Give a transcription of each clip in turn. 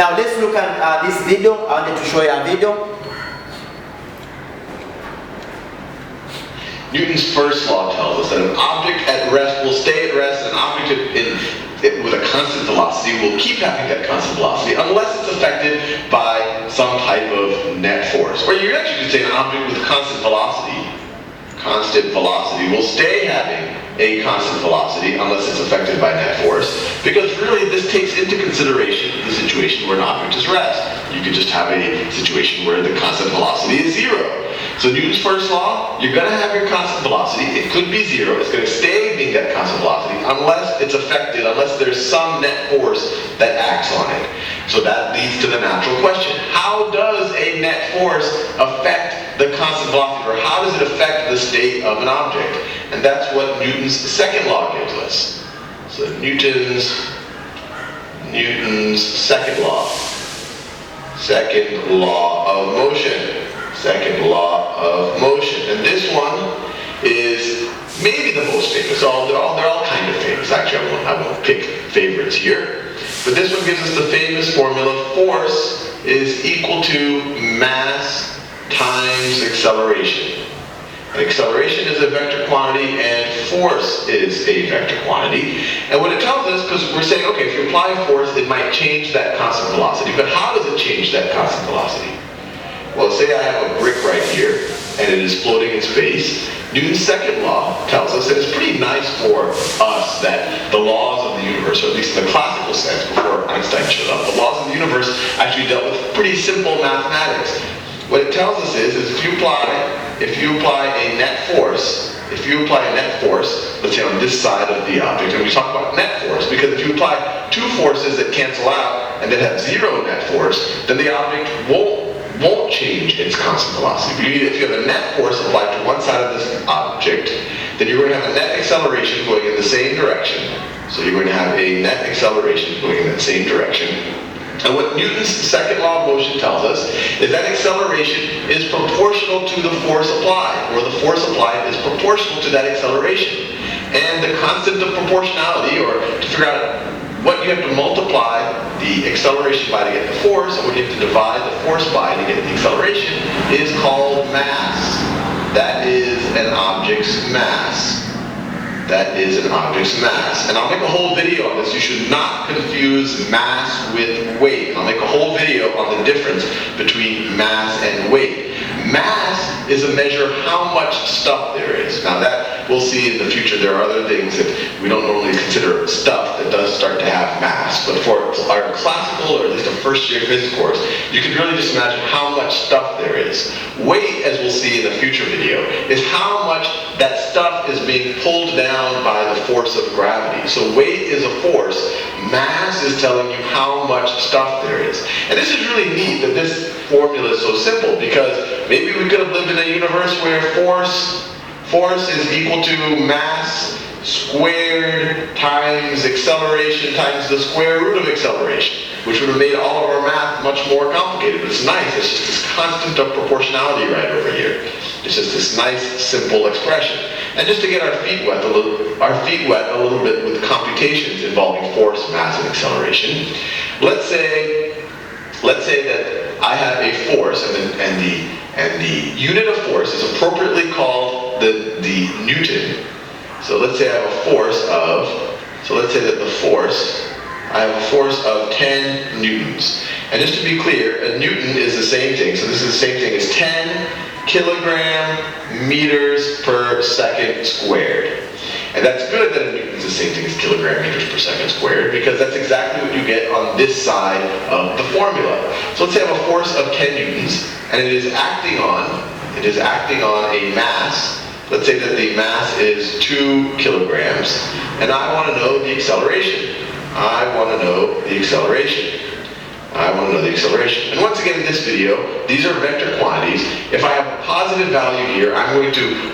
Now let's look at this video. I wanted to show you a video. Newton's first law tells us that an object at rest will stay at rest, and an object with a constant velocity will keep having that constant velocity unless it's affected by some type of net force. Or you actually could say an object with constant velocity will stay having a constant velocity unless it's affected by net force, because really this takes into consideration the situation where an object is rest. You could just have a situation where the constant velocity is zero. So Newton's first law, you're going to have your constant velocity. It could be zero. It's going to stay being that constant velocity unless it's affected, unless there's some net force that acts on it. So that leads to the natural question. How does a net force affect the constant velocity, or how does it affect the state of an object? And that's what Newton's second law gives us. So Newton's second law. Second law of motion. Second law of motion. And this one is maybe the most famous. They're all kind of famous. Actually, I won't pick favorites here. But this one gives us the famous formula: force is equal to mass times acceleration. And acceleration is a vector quantity, and force is a vector quantity. And what it tells us, because we're saying, okay, if you apply a force, it might change that constant velocity. But how does it change that constant velocity? Well, say I have a brick right here, and it is floating in space. Newton's second law tells us that it's pretty nice for us that the laws of the universe, or at least in the classical sense before Einstein showed up, the laws of the universe actually dealt with pretty simple mathematics. What it tells us is if you apply a net force, let's say on this side of the object, and we talk about net force, because if you apply two forces that cancel out and that have zero net force, then the object won't change its constant velocity. If you have a net force applied to one side of this object, then you're going to have a net acceleration going in the same direction. So you're going to have a net acceleration going in that same direction. And what Newton's second law of motion tells us is that acceleration is proportional to the force applied, or the force applied is proportional to that acceleration. And the constant of proportionality, or to figure out what you have to multiply the acceleration by to get the force, and what you have to divide the force by to get the acceleration, is called mass. That is an object's mass. That is an object's mass. And I'll make a whole video on this. You should not confuse mass with weight. I'll make a whole video on the difference between mass and weight. Mass is a measure of how much stuff there is. Now that we'll see in the future, there are other things that we don't normally consider stuff that does start to have mass. But for our classical, or at least a first year physics course, you can really just imagine how much stuff there is. Weight, as we'll see in the future video, is how much that stuff is being pulled down by the force of gravity. So weight is a force. Mass is telling you how much stuff there is. And this is really neat that this formula is so simple, because maybe we could have lived in a universe where force is equal to mass squared times acceleration times the square root of acceleration, which would have made all of our math much more complicated. But it's nice. It's just this constant of proportionality right over here. It's just this nice, simple expression. And just to get our feet wet a little bit with computations involving force, mass, and acceleration, let's say that I have a force, and the unit of force is appropriately called the Newton. So let's say I have a force of, I have a force of 10 newtons. And just to be clear, a newton is the same thing. So this is the same thing as 10 kilogram meters per second squared. And that's good that a newton is the same thing as kilogram meters per second squared, because that's exactly what you get on this side of the formula. So let's say I have a force of 10 newtons, and it is acting on a mass. Let's say that the mass is 2 kilograms, and I want to know the acceleration. And once again in this video, these are vector quantities. If I have a positive value here,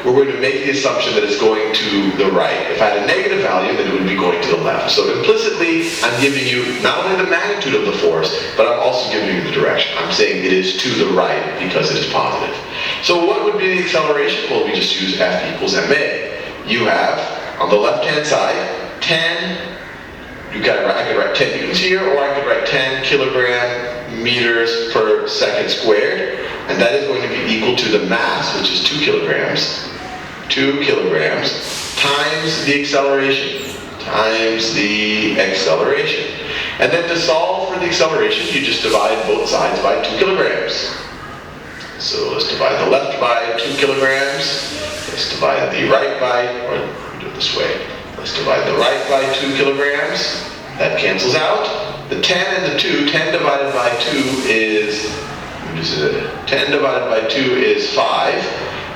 we're going to make the assumption that it's going to the right. If I had a negative value, then it would be going to the left. So implicitly, I'm giving you not only the magnitude of the force, but I'm also giving you the direction. I'm saying it is to the right because it is positive. So what would be the acceleration? Well, we just use F equals ma. You have, on the left-hand side, 10 I could write 10 newtons here, or I could write 10 kilogram meters per second squared, and that is going to be equal to the mass, which is 2 kilograms, 2 kilograms times the acceleration, And then to solve for the acceleration, you just divide both sides by 2 kilograms. So let's divide the left by 2 kilograms. Let's divide the right by, or we do it this way. Let's divide the right by 2 kilograms. That cancels out. The 10 and the 2, 10 divided by 2 is, 10 divided by 2 is 5.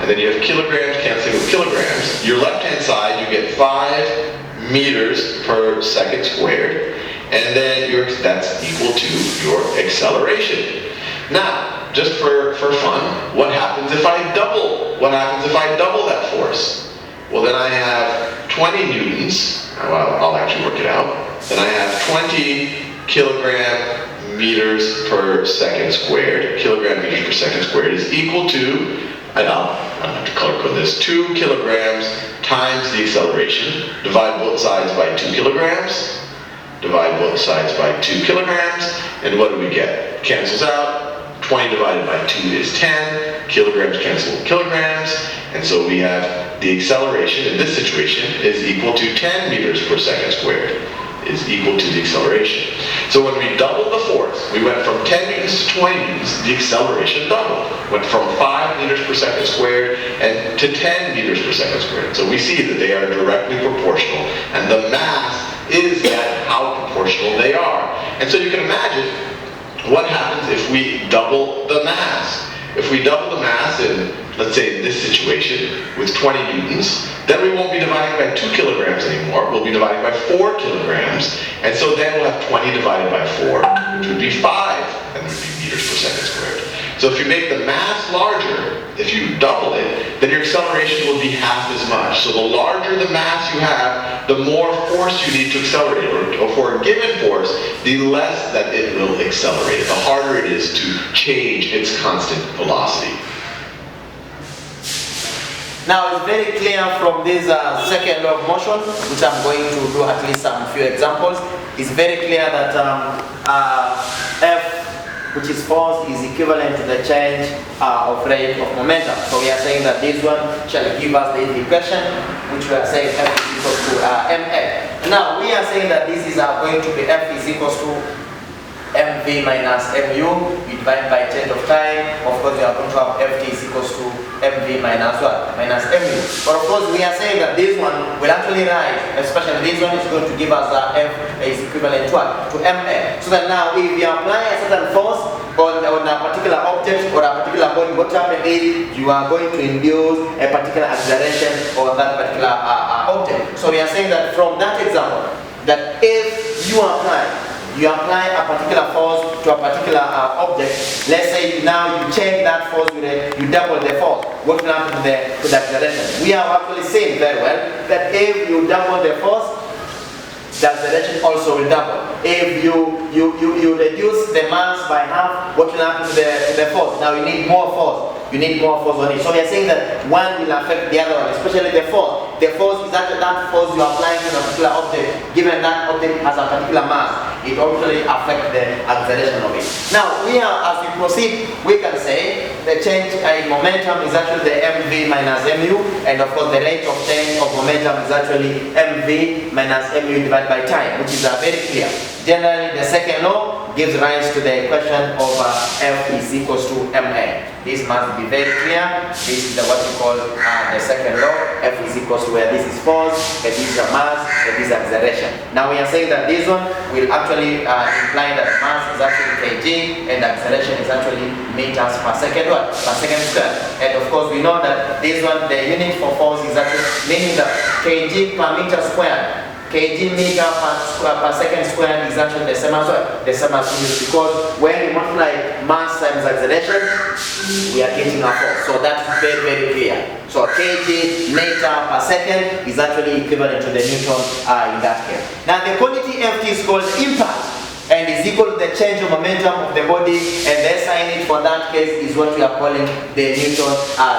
And then you have kilograms canceling with kilograms. Your left-hand side, you get 5 meters per second squared. And then that's equal to your acceleration. Now, just for fun, what happens if I double? What happens if I double that force? Well, then I have 20 newtons. Well, I'll actually work it out. Then I have 20 kilogram meters per second squared. Kilogram meters per second squared is equal to, I don't have to color code this, 2 kilograms times the acceleration. Divide both sides by 2 kilograms. Divide both sides by 2 kilograms. And what do we get? Cancels out. 20 divided by 2 is 10. Kilograms cancel with kilograms. And so we have the acceleration in this situation is equal to 10 meters per second squared. Is equal to the acceleration. So when we doubled the force, we went from 10 newtons to 20 newtons, the acceleration doubled. Went from 5 meters per second squared and to 10 meters per second squared. So we see that they are directly proportional, and the mass is at how proportional they are. And so you can imagine what happens if we double the mass. If we double the mass in, let's say in this situation, with 20 newtons, then we won't be dividing by 2 kilograms anymore. We'll be dividing by 4 kilograms. And so then we'll have 20 divided by 4, which would be 5, and that would be meters per second squared. So if you make the mass larger, if you double it, then your acceleration will be half as much. So the larger the mass you have, the more force you need to accelerate it. Or for a given force, the less that it will accelerate. The harder it is to change its constant velocity. Now it's very clear from this second law of motion, which I'm going to do at least some few examples. It's very clear that F, which is force, is equivalent to the change of rate of momentum. So we are saying that this one shall give us the equation, which we are saying F is equal to ma. Now we are saying that this is going to be F is equal to mv minus mu. We divide by change of time. Of course, we are going to have ft is equals to mv minus what? Minus mu. But of course, we are saying that this one will actually rise, especially this one is going to give us f is equivalent to what? To ma. So that now, if we apply a certain force on a particular object or a particular body, what happens is you are going to induce a particular acceleration on that particular object. So we are saying that from that example, that if you apply a particular force to a particular object, let's say now you change that force with it, you double the force. What will happen to the acceleration? We are actually saying very well that if you double the force, the acceleration also will double. If you reduce the mass by half, what will happen to the force? Now you need more force. You need more force on it. So we are saying that one will affect the other one, especially the force. The force is that force you are applying to a particular object, given that object has a particular mass, it actually affects the acceleration of it. Now, as we proceed, we can say the change in momentum is actually the mv minus mu, and of course the rate of change of momentum is actually mv minus mu divided by time, which is very clear. Generally, the second law gives rise to the equation of F is equals to ma. This must be very clear. This is what we call the second law. F is equals to where this is force, and this is a mass, and this is acceleration. Now we are saying that this one will actually imply that mass is actually kg, and acceleration is actually meters per second square. And of course we know that this one, the unit for force is actually meaning that kg per meter squared. Kg meter per second squared is actually the same as what? The same as unit, because when you multiply mass times acceleration, we are getting a force. So that's very, very clear. So kg meter per second is actually equivalent to the Newton in that case. Now the quantity Ft is called impact, and is equal to the change of momentum of the body, and the SI unit for that case is what we are calling the Newton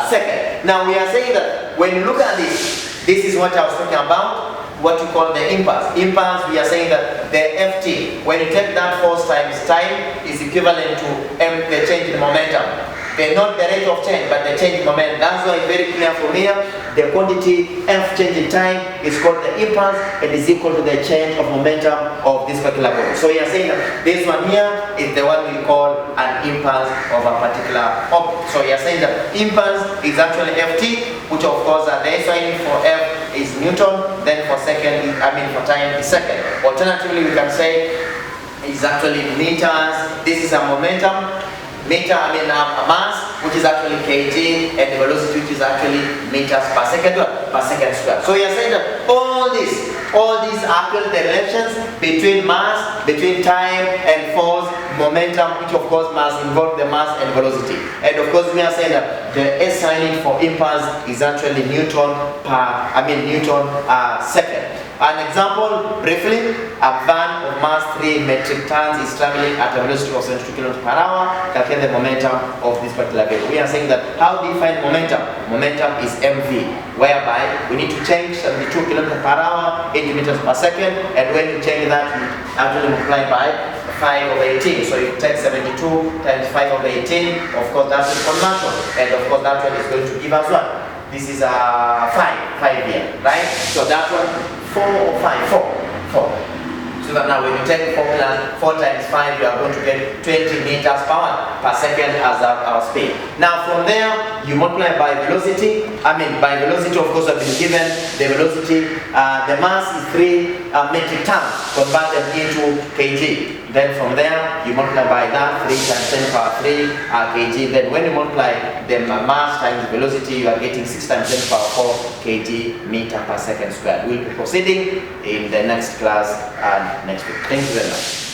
second. Now we are saying that when you look at this is what I was talking about. what you call the impulse. Impulse, we are saying that the ft, when you take that force times time, is equivalent to m, the change in momentum. Not the rate of change, but the change in momentum. That's why it's very clear from here. The quantity f change in time is called the impulse and is equal to the change of momentum of this particular body. So we are saying that this one here is the one we call an impulse of a particular object. So we are saying that impulse is actually ft, which of course the SI for f is Newton, then for second, for time is second. Alternatively, we can say is actually meters. This is a momentum. Meter, a mass, which is actually kg, and the velocity, which is actually meters per second square. So we are saying that all these actual the relations between mass, between time and force, momentum, which of course must involve the mass and velocity. And of course we are saying that the S sign for impulse is actually Newton second. An example, briefly, a van of mass 3 metric tons is traveling at a velocity of 72 km per hour. Calculate the momentum of this particular vehicle. We are saying that how do you find momentum? Momentum is mv, whereby we need to change 72 km per hour into meters per second, and when you change that, you actually multiply by 5 over 18. So you take 72 times 5 over 18. Of course, that's the conversion, and of course that one is going to give us what? This is a 5 here, right? So that one, 4 or 5, 4. So that now when you take 4 times 5, you are going to get 20 meters per second as our speed. Now from there, you multiply by velocity. By velocity, of course, I've been given the velocity. The mass is 3 metric tons converted into kg. Then from there, you multiply by that 3 times 10 power 3 kg. Then when you multiply the mass times velocity, you are getting 6 times 10 power 4 kg meter per second squared. We'll be proceeding in the next class and next week. Thank you very much.